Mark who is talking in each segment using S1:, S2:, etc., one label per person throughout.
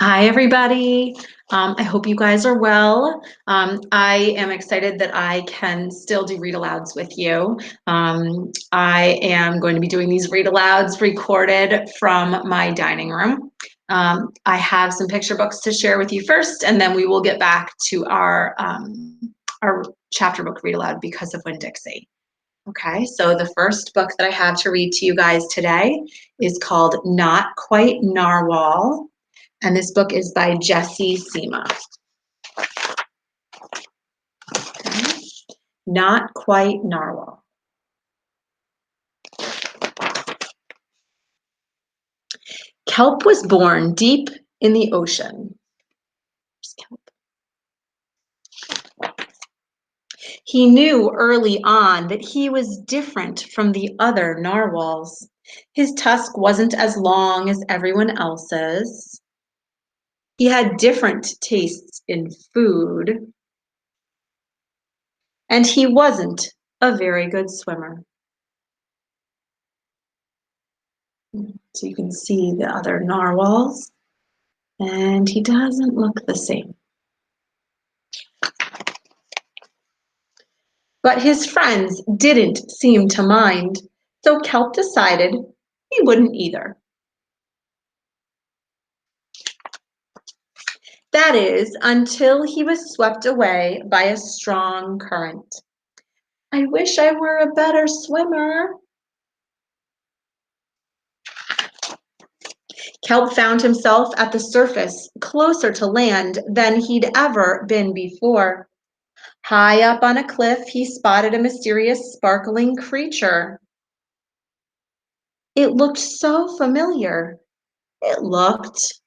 S1: Hi, everybody. I hope you guys are well. I am excited that I can still do read alouds with you. I am going to be doing these read alouds recorded from my dining room. I have some picture books to share with you first, and then we will get back to our chapter book read aloud because of Winn-Dixie. Okay, so the first book that I have to read to you guys today is called Not Quite Narwhal. And this book is by Jessie, Sima. Okay. Not Quite Narwhal. Kelp was born deep in the ocean. He knew early on that he was different from the other narwhals. His tusk wasn't as long as everyone else's. He had different tastes in food. And he wasn't a very good swimmer. So you can see the other narwhals, and he doesn't look the same. But his friends didn't seem to mind, so Kelp decided he wouldn't either. That is, until he was swept away by a strong current. I wish I were a better swimmer. Kelp found himself at the surface, closer to land than he'd ever been before. High up on a cliff, he spotted a mysterious, sparkling creature. It looked so familiar. It looked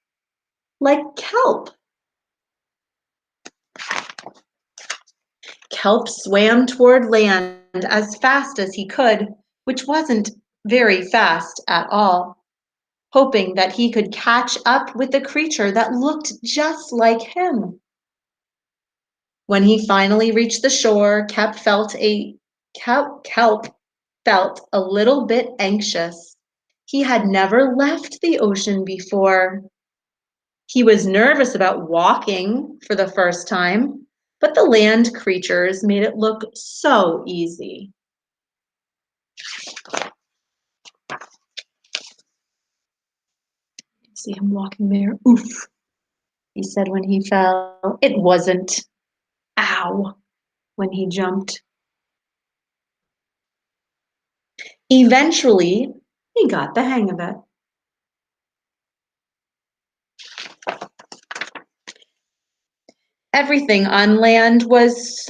S1: like kelp. Kelp swam toward land as fast as he could, which wasn't very fast at all, hoping that he could catch up with the creature that looked just like him. When he finally reached the shore, Kelp felt a little bit anxious. He had never left the ocean before. He was nervous about walking for the first time, but the land creatures made it look so easy. See him walking there. Oof, he said when he fell. It wasn't. Ow, when he jumped. Eventually, he got the hang of it. Everything on land was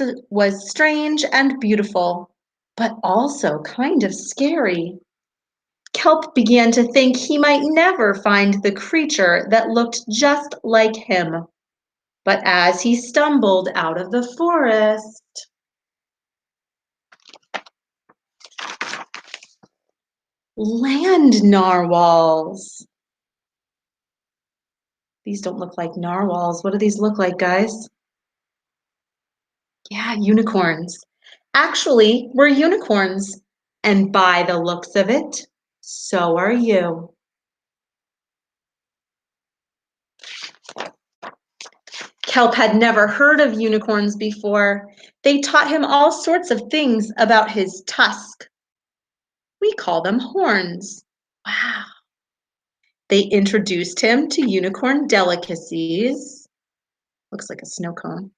S1: strange and beautiful, but also kind of scary. Kelp began to think he might never find the creature that looked just like him. But as he stumbled out of the forest, land narwhals. These don't look like narwhals. What do these look like, guys? Yeah, unicorns. Actually, we're unicorns. And by the looks of it, so are you. Kelp had never heard of unicorns before. They taught him all sorts of things about his tusk. We call them horns. Wow. They introduced him to unicorn delicacies. Looks like a snow cone.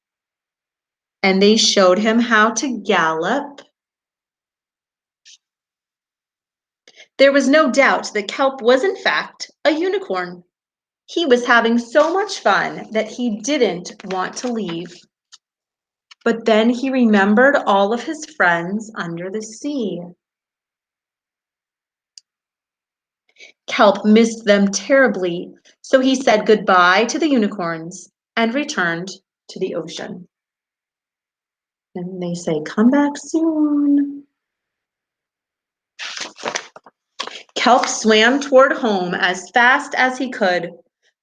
S1: And they showed him how to gallop. There was no doubt that Kelp was in fact a unicorn. He was having so much fun that he didn't want to leave. But then he remembered all of his friends under the sea. Kelp missed them terribly, so he said goodbye to the unicorns and returned to the ocean. And they say, come back soon. Kelp swam toward home as fast as he could,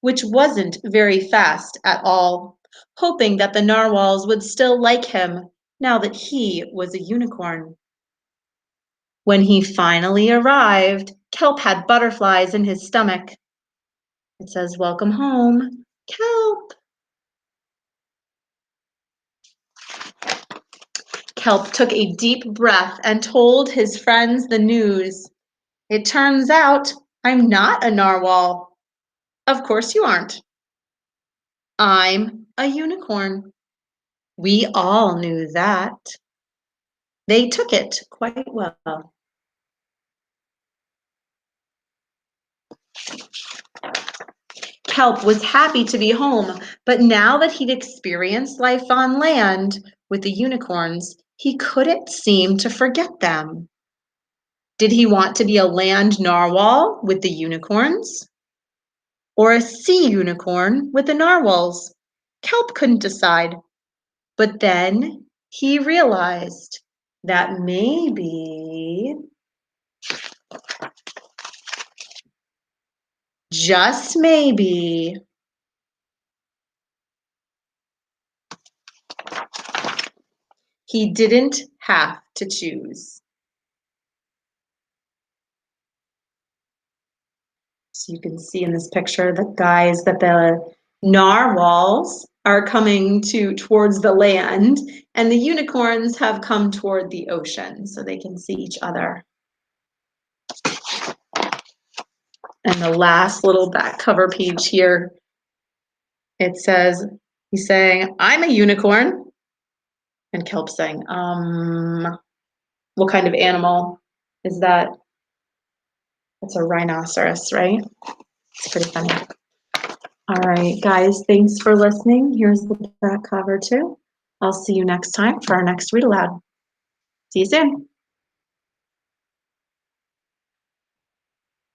S1: which wasn't very fast at all, hoping that the narwhals would still like him now that he was a unicorn. When he finally arrived, Kelp had butterflies in his stomach. It says, welcome home. Kelp. Kelp took a deep breath and told his friends the news. It turns out I'm not a narwhal. Of course you aren't. I'm a unicorn. We all knew that. They took it quite well. Kelp was happy to be home, but now that he'd experienced life on land with the unicorns, he couldn't seem to forget them. Did he want to be a land narwhal with the unicorns? Or a sea unicorn with the narwhals? Kelp couldn't decide. But then he realized that maybe, just maybe, he didn't have to choose. So you can see in this picture the guys that the narwhals are coming towards the land, and the unicorns have come toward the ocean so they can see each other. And the last little back cover page here, it says, he's saying, I'm a unicorn. And Kelp saying, what kind of animal is that? It's a rhinoceros, right? It's pretty funny. All right, guys, thanks for listening. Here's the back cover too. I'll see you next time for our next read aloud. See you soon.